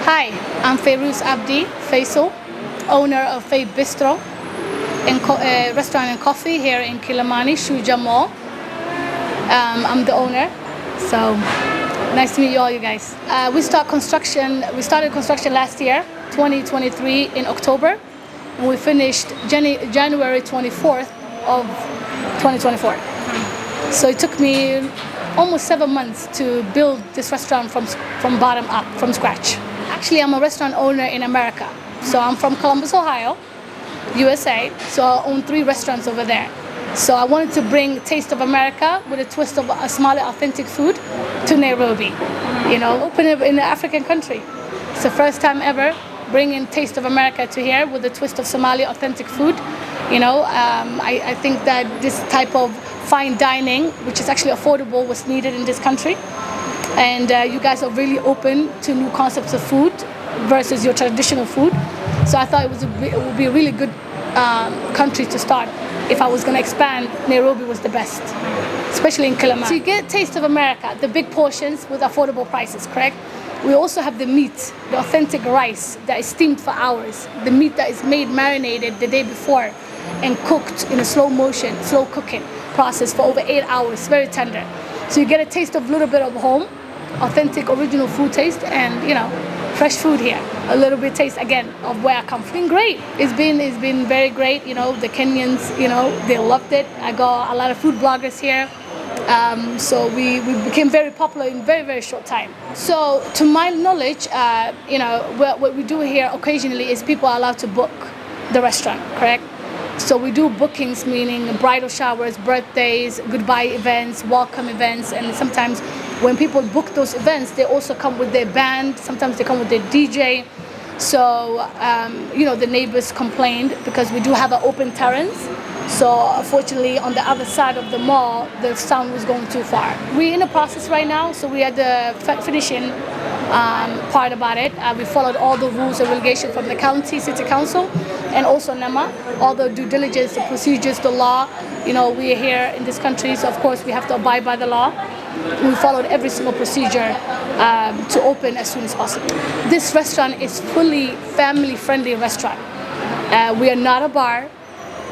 Hi, I'm Fay'S Fay'S, owner of Fay'S Bistro, restaurant and coffee here in Kilimani, Shuja Mall. I'm the owner, so nice to meet you all, you guys. We started construction last year, 2023 in October, and we finished January 24th of 2024. So it took me almost 7 months to build this restaurant from bottom up, from scratch. Actually, I'm a restaurant owner in America. So I'm from Columbus, Ohio, USA. So I own 3 restaurants over there. So I wanted to bring Taste of America with a twist of a Somali authentic food to Nairobi. Open it in an African country. It's the first time ever bringing Taste of America to here with a twist of Somali authentic food. I think that this type of fine dining, which is actually affordable, was needed in this country. And you guys are really open to new concepts of food versus your traditional food. So I thought it would be a really good country to start. If I was going to expand, Nairobi was the best, especially in Kilimani. So you get Taste of America, the big portions with affordable prices, correct? We also have the meat, the authentic rice that is steamed for hours, the meat that is made marinated the day before and cooked in a slow cooking process for over 8 hours, very tender. So you get a taste of a little bit of home, authentic original food taste, and fresh food here. A little bit taste again of where I come from. It's been great. It's been very great. The Kenyans, they loved it. I got a lot of food bloggers here. So we became very popular in very, very short time. So to my knowledge, what we do here occasionally is people are allowed to book the restaurant, correct? So we do bookings, meaning bridal showers, birthdays, goodbye events, welcome events, and sometimes when people book those events, they also come with their band, sometimes they come with their DJ. So, the neighbors complained because we do have an open terrace. So unfortunately, on the other side of the mall, the sound was going too far. We're in the process right now, so we had the finishing part about it. We followed all the rules and regulations from the county, city council, and also NEMA, all the due diligence, the procedures, the law. We are here in this country, so of course we have to abide by the law. We followed every single procedure to open as soon as possible. This restaurant is fully family-friendly restaurant. We are not a bar.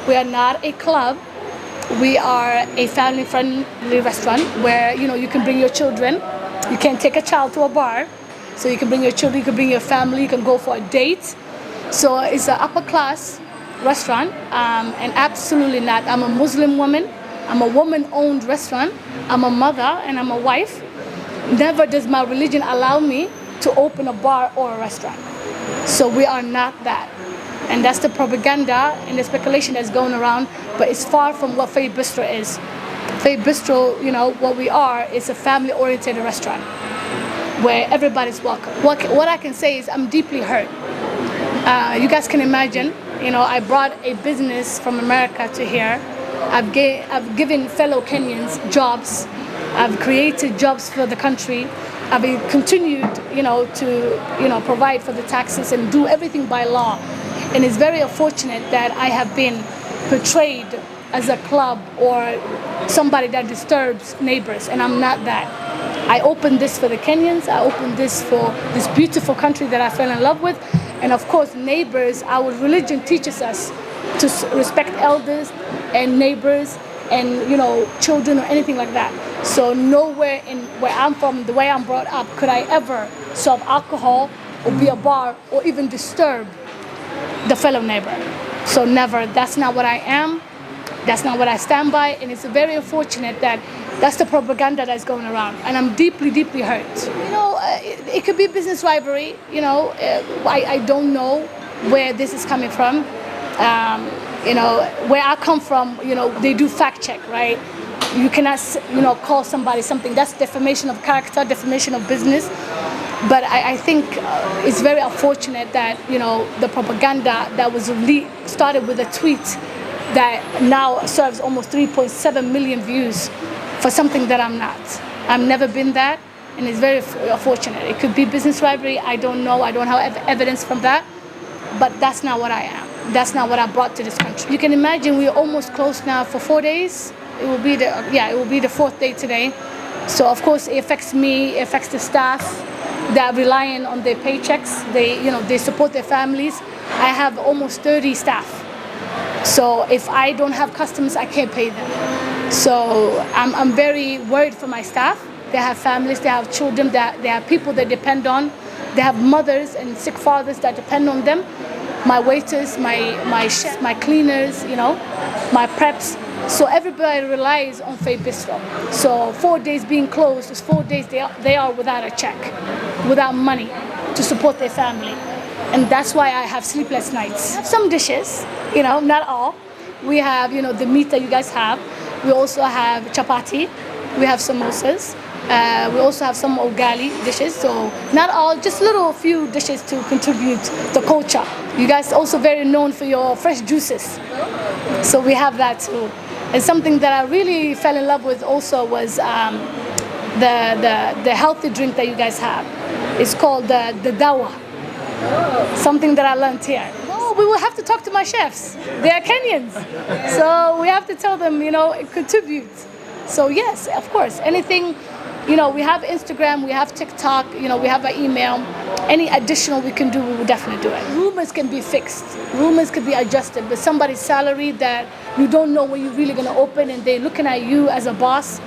We are not a club. We are a family-friendly restaurant where you can bring your children. You can't take a child to a bar, so you can bring your children, you can bring your family, you can go for a date. So it's an upper-class restaurant, and absolutely not. I'm a Muslim woman. I'm a woman-owned restaurant. I'm a mother and I'm a wife. Never does my religion allow me to open a bar or a restaurant. So we are not that. And that's the propaganda and the speculation that's going around, but it's far from what Fay'S Bistro is. Fay'S Bistro, what we are is a family-oriented restaurant where everybody's welcome. What I can say is I'm deeply hurt. You guys can imagine, I brought a business from America to here. I've given fellow Kenyans jobs. I've created jobs for the country. I've continued, to provide for the taxes and do everything by law. And it's very unfortunate that I have been portrayed as a club or somebody that disturbs neighbors, and I'm not that. I opened this for the Kenyans. I opened this for this beautiful country that I fell in love with. And of course, neighbors, our religion teaches us to respect elders and neighbors and children or anything like that. So nowhere in where I'm from, the way I'm brought up, could I ever serve alcohol or be a bar or even disturb the fellow neighbor. So never. That's not what I am. That's not what I stand by. And it's very unfortunate that that's the propaganda that's going around. And I'm deeply, deeply hurt. It could be business rivalry. I don't know where this is coming from. Where I come from, they do fact check, right? You cannot, call somebody something. That's defamation of character, defamation of business. But I think it's very unfortunate that, the propaganda that was started with a tweet that now serves almost 3.7 million views for something that I'm not. I've never been that, and it's very unfortunate. It could be business rivalry. I don't know. I don't have evidence from that, but that's not what I am. That's not what I brought to this country. You can imagine we're almost closed now for 4 days. It will be the 4th day today. So of course it affects me, it affects the staff. They are relying on their paychecks. They support their families. I have almost 30 staff. So if I don't have customers, I can't pay them. So I'm very worried for my staff. They have families, they have children, they have people they depend on. They have mothers and sick fathers that depend on them. My waiters, my chefs, my cleaners, my preps. So everybody relies on Fay's Bistro. So 4 days being closed is 4 days they are without a check, without money to support their family. And that's why I have sleepless nights. I have some dishes, not all. We have, the meat that you guys have. We also have chapati. We have samosas. We also have some ugali dishes. So not all, just few dishes to contribute the culture. You guys also very known for your fresh juices. So we have that too. And something that I really fell in love with also was the healthy drink that you guys have. It's called the Duale. Something that I learned here. Oh, we will have to talk to my chefs. They are Kenyans. So we have to tell them, contribute. So yes, of course, anything, we have Instagram, we have TikTok, we have an email. Any additional we can do, we will definitely do it. Rumors can be fixed. Rumors can be adjusted, but somebody's salary that you don't know when you're really going to open and they're looking at you as a boss,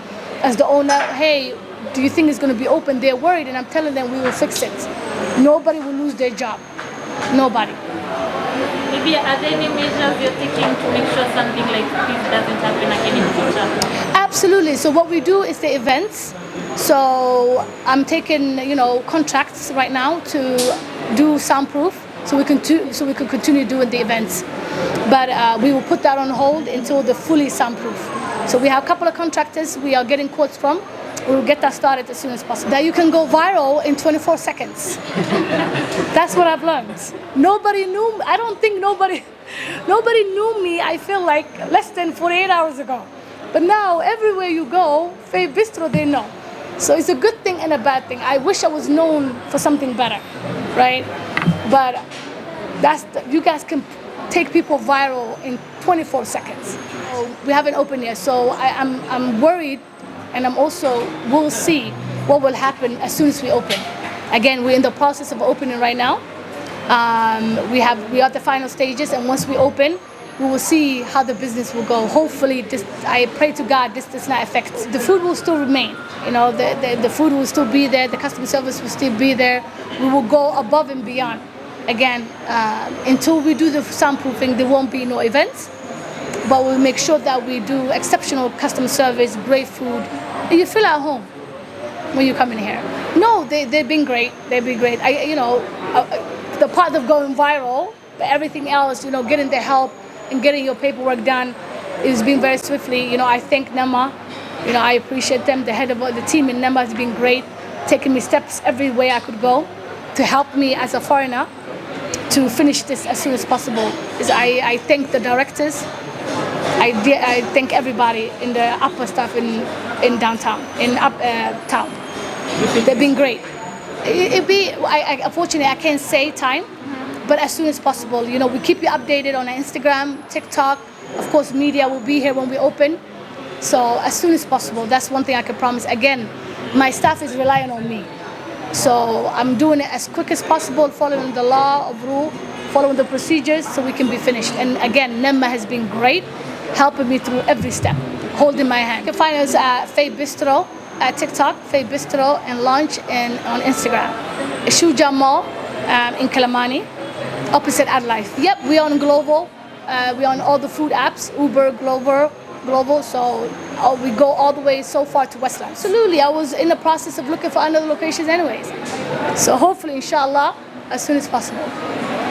as the owner, hey, do you think it's going to be open? They're worried, and I'm telling them we will fix it. Nobody will lose their job. Nobody. Maybe are there any measures you're taking to make sure something like this doesn't happen again in the future? Absolutely. So what we do is the events. So I'm taking, contracts right now to do soundproof, so we can continue doing the events. But we will put that on hold until the fully soundproof. So we have a couple of contractors we are getting quotes from. We'll get that started as soon as possible. That you can go viral in 24 seconds. That's what I've learned. Nobody knew me. I don't think nobody knew me, I feel like, less than 48 hours ago. But now, everywhere you go, Fay's Bistro, they know. So it's a good thing and a bad thing. I wish I was known for something better, right? But you guys can take people viral in 24 seconds. We haven't opened yet, so I'm worried. And we'll see what will happen as soon as we open. Again, we're in the process of opening right now. We are at the final stages, and once we open, we will see how the business will go. Hopefully, I pray to God this does not affect. The food will still remain. The food will still be there. The customer service will still be there. We will go above and beyond. Again, until we do the soundproofing, there won't be no events. But we'll make sure that we do exceptional customer service, great food. And you feel at home when you come in here. No, they've been great. They've been great. The part of going viral, but everything else, getting the help and getting your paperwork done is being very swiftly. I thank Nema. I appreciate them. The head of the team in Nema has been great, taking me steps every way I could go to help me as a foreigner to finish this as soon as possible. I thank the directors. I thank everybody in the upper staff in downtown, town. They've been great. Unfortunately, I can't say time, but as soon as possible. We keep you updated on Instagram, TikTok. Of course, media will be here when we open. So as soon as possible, that's one thing I can promise. Again, my staff is relying on me. So I'm doing it as quick as possible, following the law of rule, following the procedures so we can be finished. And again, Nema has been great, helping me through every step, holding my hand. You can find us at Fay's Bistro, at TikTok, Fay's Bistro, and launch on Instagram. Shuja Mall in Kilimani, opposite AdLife. Yep, we're on Global. We're on all the food apps, Uber, Global, so we go all the way so far to Westland. Absolutely, I was in the process of looking for another locations anyways. So hopefully, inshallah, as soon as possible.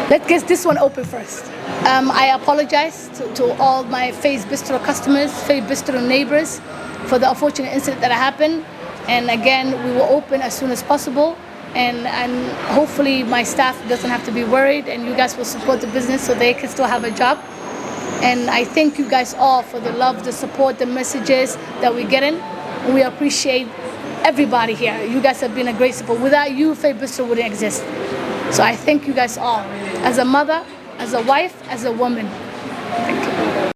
Let's get this one open first. I apologize to all my Fay's Bistro customers, Fay's Bistro neighbors for the unfortunate incident that happened. And again, we will open as soon as possible. And hopefully my staff doesn't have to be worried, and you guys will support the business so they can still have a job. And I thank you guys all for the love, the support, the messages that we're getting. We appreciate everybody here. You guys have been a great support. Without you, Fay's Bistro wouldn't exist. So I thank you guys all, as a mother, as a wife, as a woman.